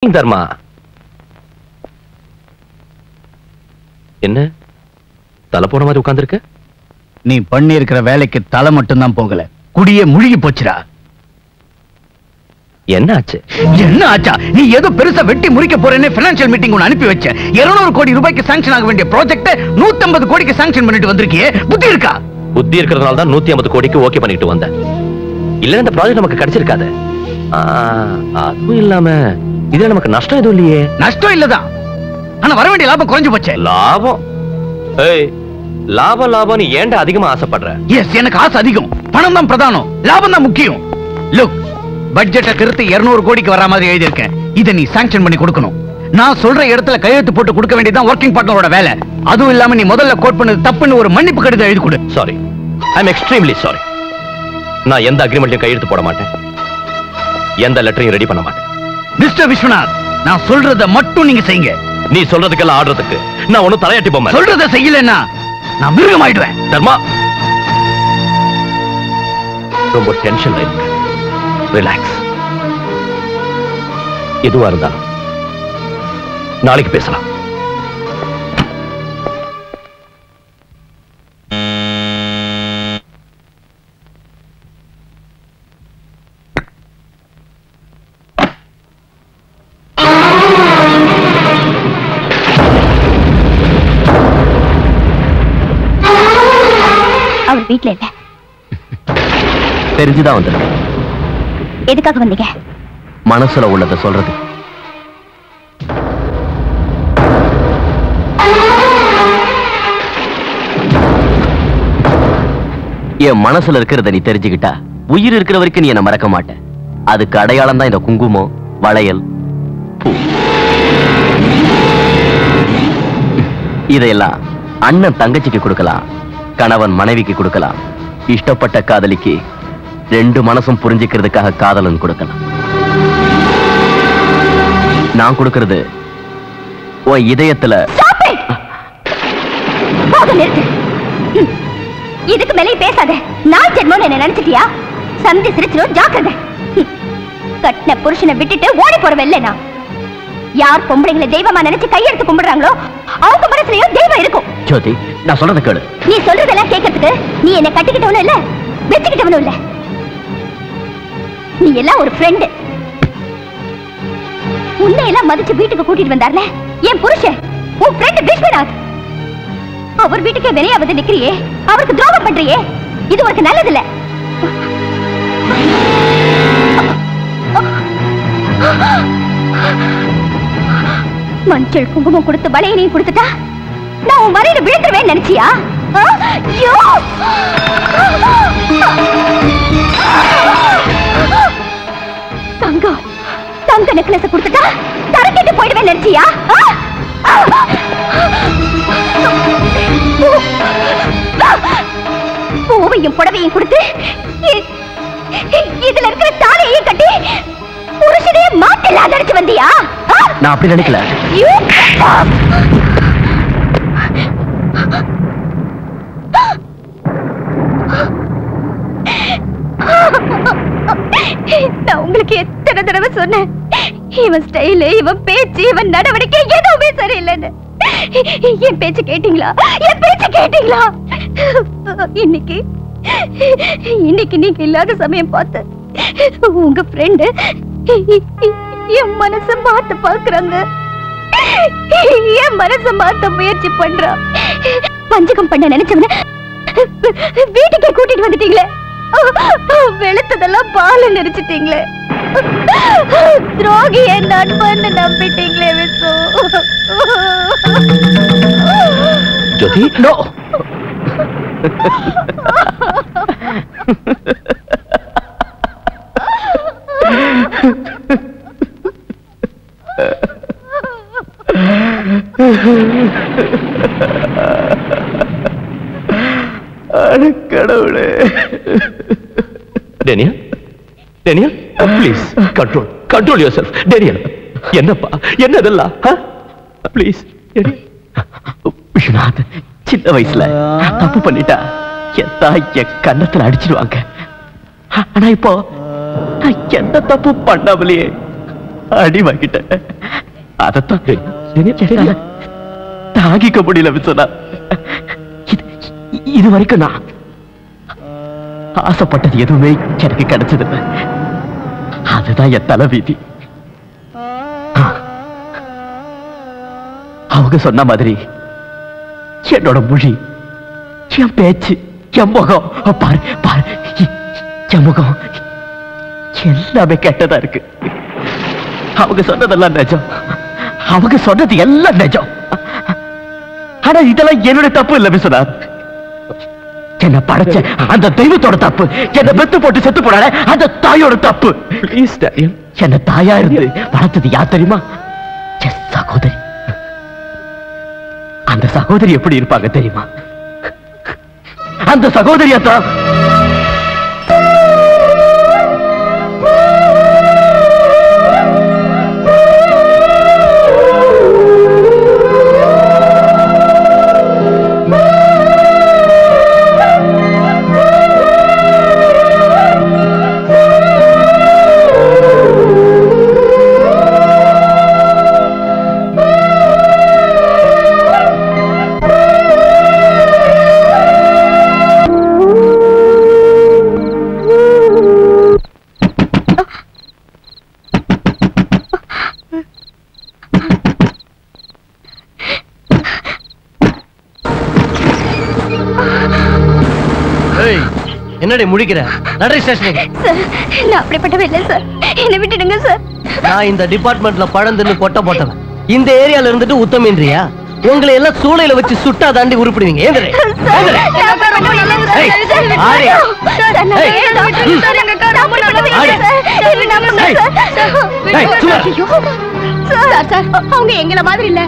தர்மா, என்ன தலை போன மாதிரி உட்கார்ந்திருக்க? நீ பண்ணி இருக்கிற வேலைக்கு தலை மட்டும்தான் போகல, குடியே முழுகி போச்சுடா. என்ன ஆச்சு? என்ன ஆச்சா? நீ ஏதோ பெருசா வெட்டி முறிக்க போறேன்னு பைனான்சியல் மீட்டிங் ஒன்னு அனுப்பி வச்ச. 200 கோடி ரூபாய்க்கு சாங்க்ஷன் ஆக வேண்டிய ப்ராஜெக்ட் 150 கோடிக்கு சாங்க்ஷன் பண்ணிட்டு வந்திருக்கியே, புத்தி இருக்கா? புத்தி இருக்கிறதுனால தான் 150 கோடிக்கு ஓகே பண்ணிட்டு வந்தேன். இல்ல இந்த ப்ராஜெக்ட் நமக்கு கிடைச்சிருக்காது. அதுவும் இல்லாம இதுல நமக்கு நஷ்டம் எதுவும் இல்லையே. நஷ்டம் இல்லதான், ஆனா வர வேண்டிய லாபம் குறைஞ்சு போச்சு. லாபம்? லாபம் லாபம், நீ ஏன்டா அதிகமா ஆசைப்படுற? எஸ், எனக்கு ஆசை அதிகம். பணம் தான் பிரதானம், லாபம் தான் முக்கியம். லுக், பட்ஜெட்டை திருத்தி 200 கோடிக்கு வர மாதிரி எழுதி இருக்கேன். இதை நீ சாங்க்ஷன் பண்ணி கொடுக்கணும். நான் சொல்ற இடத்துல கையெழுத்து போட்டு கொடுக்க வேண்டியதுதான் ஒர்க்கிங் பார்ட்னரோட வேலை. அதுவும் இல்லாம நீ முதல்ல கோட் பண்ணது தப்புன்னு ஒரு மன்னிப்பு கடிதம் எழுதி கொடு. Sorry, I am extremely sorry. நான் எந்த அக்ரிமெண்ட்லயும் கையெழுத்து போட மாட்டேன், எந்த லெட்டரையும் ரெடி பண்ண மாட்டேன். மிஸ்டர் விஸ்வநாத், நான் சொல்றத மட்டும் நீங்க செய்யுங்க. நீ சொல்றதுக்கெல்லாம் ஆடுறதுக்கு நான் ஒண்ணும் தலையாட்டி போமா. சொல்றத செய்யலன்னா நான் மிருகம் ஆயிடுவேன். தர்மா, ரொம்ப டென்ஷன்ல இருக்கு. ரிலாக்ஸ். எதுவா இருந்தாலும் நாளைக்கு பேசலாம். அவர் வீட்ல இல்ல. தெரிஞ்சுதான் வந்துடும். எதுக்காக வந்தீங்க? மனசுல உள்ளதை சொல்றது. என் மனசுல இருக்கிறத நீ தெரிஞ்சுக்கிட்டா உயிர் இருக்கிற வரைக்கும் நீ என்ன மறக்க மாட்டேன். அதுக்கு அடையாளம் தான் இந்த குங்குமம், வளையல், பூ. இதையெல்லாம் அண்ணன் தங்கச்சிக்கு கொடுக்கலாம், கணவன் மனைவிக்கு கொடுக்கலாம், இஷ்டப்பட்ட காதலிக்கு 2 மனசும் புரிஞ்சுக்கிறதுக்காக காதலன் கொடுக்கலாம். நான் கொடுக்கிறது உன் இதயத்துல. இதுக்கு மேலே பேசாத. நான் ஜென்மம் என்ன நினைச்சிட்டியா? சந்தி சிரிச்சிடும், ஜாக்கிரதை. கட்டின புருஷனை விட்டுட்டு ஓடி போறவல்ல நான். யார் பொம்பளைங்களை தெய்வமா நினைச்சு கையெடுத்து கும்பிடுறாங்களோ அவங்க மனசுலயும் தெய்வம் இருக்கும். ஜோதி, நான் சொல்றத கேளு. நீ சொல்றதெல்லாம் கேட்கறதுக்கு நீ என்ன கட்டிக்கிட்டவனும் இல்ல, வெச்சுக்கிட்டவனும் இல்ல. நீ எல்லாம் ஒரு ஃப்ரெண்ட். உன்னை எல்லாம் மதிச்சு வீட்டுக்கு கூட்டிட்டு வந்தார்ல என் புருஷன், உன் ஃப்ரெண்ட் விஸ்வநாத். அவர் வீட்டுக்கே வெளியாவது நிக்கிறியே, அவருக்கு துரோகம் பண்றியே, இது உனக்கு நல்லது இல்ல. மஞ்சள் குங்குமம் கொடுத்து வளையலையும் கொடுத்துட்டா நான் உன் வரையில விழுந்துருவேன் நினைச்சியா? தங்கம், தங்க நெக்லஸ் கொடுத்துட்டா தரக்கிட்டு போயிடுவேன் நினைச்சியா? பூவையும் புடவையும் கொடுத்து இதுல இருக்கிற தாலியையும் கட்டி புருஷனையே மாட்டலாம் நினைச்சு வந்தியா? நான் அப்படி நினைக்கல. நான் உங்களுக்கு எத்தனை தடவை சொன்னேன், இவன் ஸ்டைலு, இவன் பேச்சு, இவன் நடவடிக்கை எதுவுமே சரியில்லைன்னு. என் பேச்சு கேட்டீங்களா? என் பேச்சு கேட்டீங்களா? இன்னைக்கு நீங்க இல்லாத சமயம் பார்த்து உங்க ஃப்ரெண்டு என் மனச மாத்த பாக்குறாங்க, என் மனச மாத்த முயற்சி பண்றா. பஞ்சகம் பண்ண நினைச்சவன வீட்டுக்கே கூட்டிட்டு வந்துட்டீங்களே, வெளுத்ததெல்லாம் பால நினைச்சிட்டீங்களே, துரோகி என் நண்பன்னு நம்பிட்டீங்களே விசு. ஜோதி, நோ. கடவுளே. Daniel, Daniel, please control, control your self. Daniel, என்னப்பா என்னதெல்லாம்? ப்ளீஸ். விஸ்வநாத், சின்ன வயசுல தப்பு பண்ணிட்டா என் தாய் என் கன்னத்துல அடிச்சிடுவாங்க. ஆனா இப்போ நான் எந்த தப்பு பண்ணாமலையே அடி வாங்கிட்டேன். அதத்தான் தாங்கிக்க முடியல விஸ்வனா. இது வரைக்கும் நான் ஆசைப்பட்டது எதுவுமே எனக்கு கிடைச்சதில்லை. அதுதான் என் தலைவீதி. அவங்க சொன்ன மாதிரி என்னோட மொழி, என் பேச்சு, என் முகம், பாரு பாரு, என் முகம் எல்லாமே கெட்டதா இருக்கு. அவங்க சொன்னதெல்லாம் நிஜம். அவங்க சொன்னது எல்லாம் நிஜம். ஆனா இதெல்லாம் என்னுடைய தப்பு இல்ல விஸ்வநாத். என்ன படைச்ச அந்த தெய்வத்தோட தப்பு. என்ன பெத்து போட்டு செத்து போனால அந்த தாயோட தப்பு. என்ன தாயா இருந்து வளர்த்தது யார் தெரியுமா? என் சகோதரி. அந்த சகோதரி எப்படி இருப்பாங்க தெரியுமா? அந்த சகோதரியத்தான் என்னடி முடிக்கிற? நடை ஸ்டேஷனுக்கு. சார், நான் அப்படிப்பட்டவே இல்லை சார். என்னை விட்டுடுங்க சார். நான் இந்த டிபார்ட்மெண்ட்ல பழந்துன்னு கொட்ட போட்டவன். இந்த ஏரியால இருந்துட்டு உத்தமின்றியா? உங்களை எல்லாம் சூளையில வச்சு சுட்டா தாண்டி உருப்பிடுவீங்க. ஏந்திரே. அவங்க எங்களை மாதிரி இல்ல,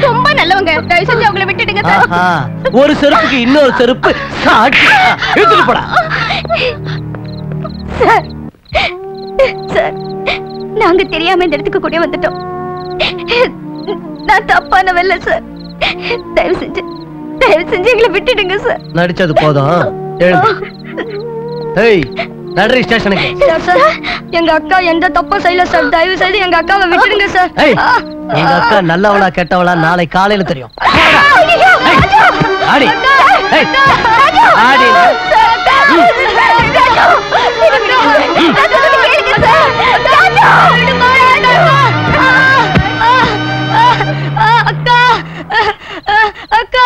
ரொம்ப நல்லவங்க. தயவு செஞ்சு அவங்களை விட்டுடுங்க சார். ஒரு செருப்புக்கு இன்னொரு செருப்பு சாட்சி. எடுத்துட்டு போடா. சார், சார், நாங்க தெரியாம இந்த இடத்துக்கு கூட வந்துட்டோம். நான் தப்பானவல்ல சார். தயவு செஞ்சு எங்களை விட்டுடுங்க சார். நடிச்சது போதும். ஏய், நடை ஸ்டேஷனுக்கு. சார், எங்க அக்கா எந்த தப்பும் செய்யல சார். தயவு செய்து எங்க அக்காவை விட்டுடுங்க சார். எங்க அக்கா நல்லவளா கெட்டவளா நாளை காலையில தெரியும். ஆடி ஆடி. அக்கா, அக்கா.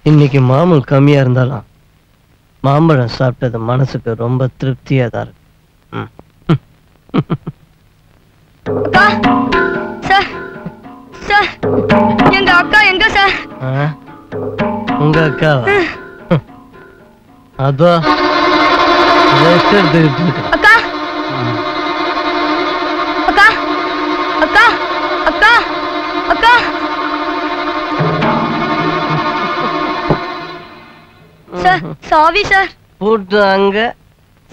இன்னைக்கு மாமூல் கம்மியா இருந்தாலும் மாம்பழம் சாப்பிட்டது மனசுக்கு ரொம்ப திருப்தியா தான் இருக்கு. சார், சார், எங்க அக்கா எங்க சார்? உங்க அக்காவா? அதோ ரெஸ்ட் எடுத்துக்கிட்டு இருக்கு. அக்கா, அக்கா, அக்கா, அக்கா, அக்கா. சார், சாவி சார். பூட்டு அங்க,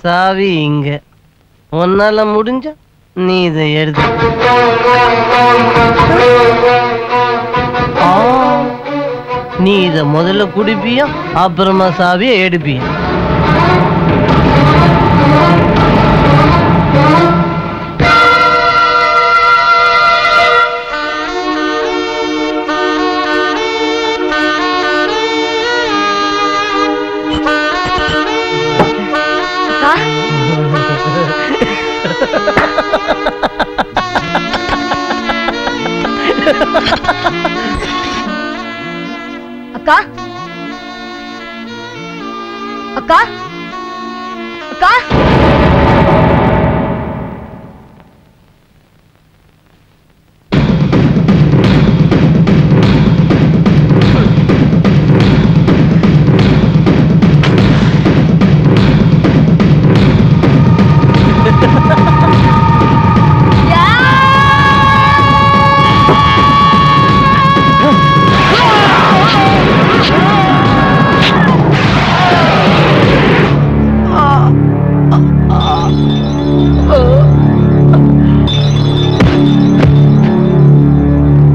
சாவி இங்க. உன்னால முடிஞ்ச நீ இதை எடுத்து. நீ இத முதல்ல குடிப்பியா, அப்புறமா சாவியை எடுப்பியா? அக்கா, அக்கா, அக்கா.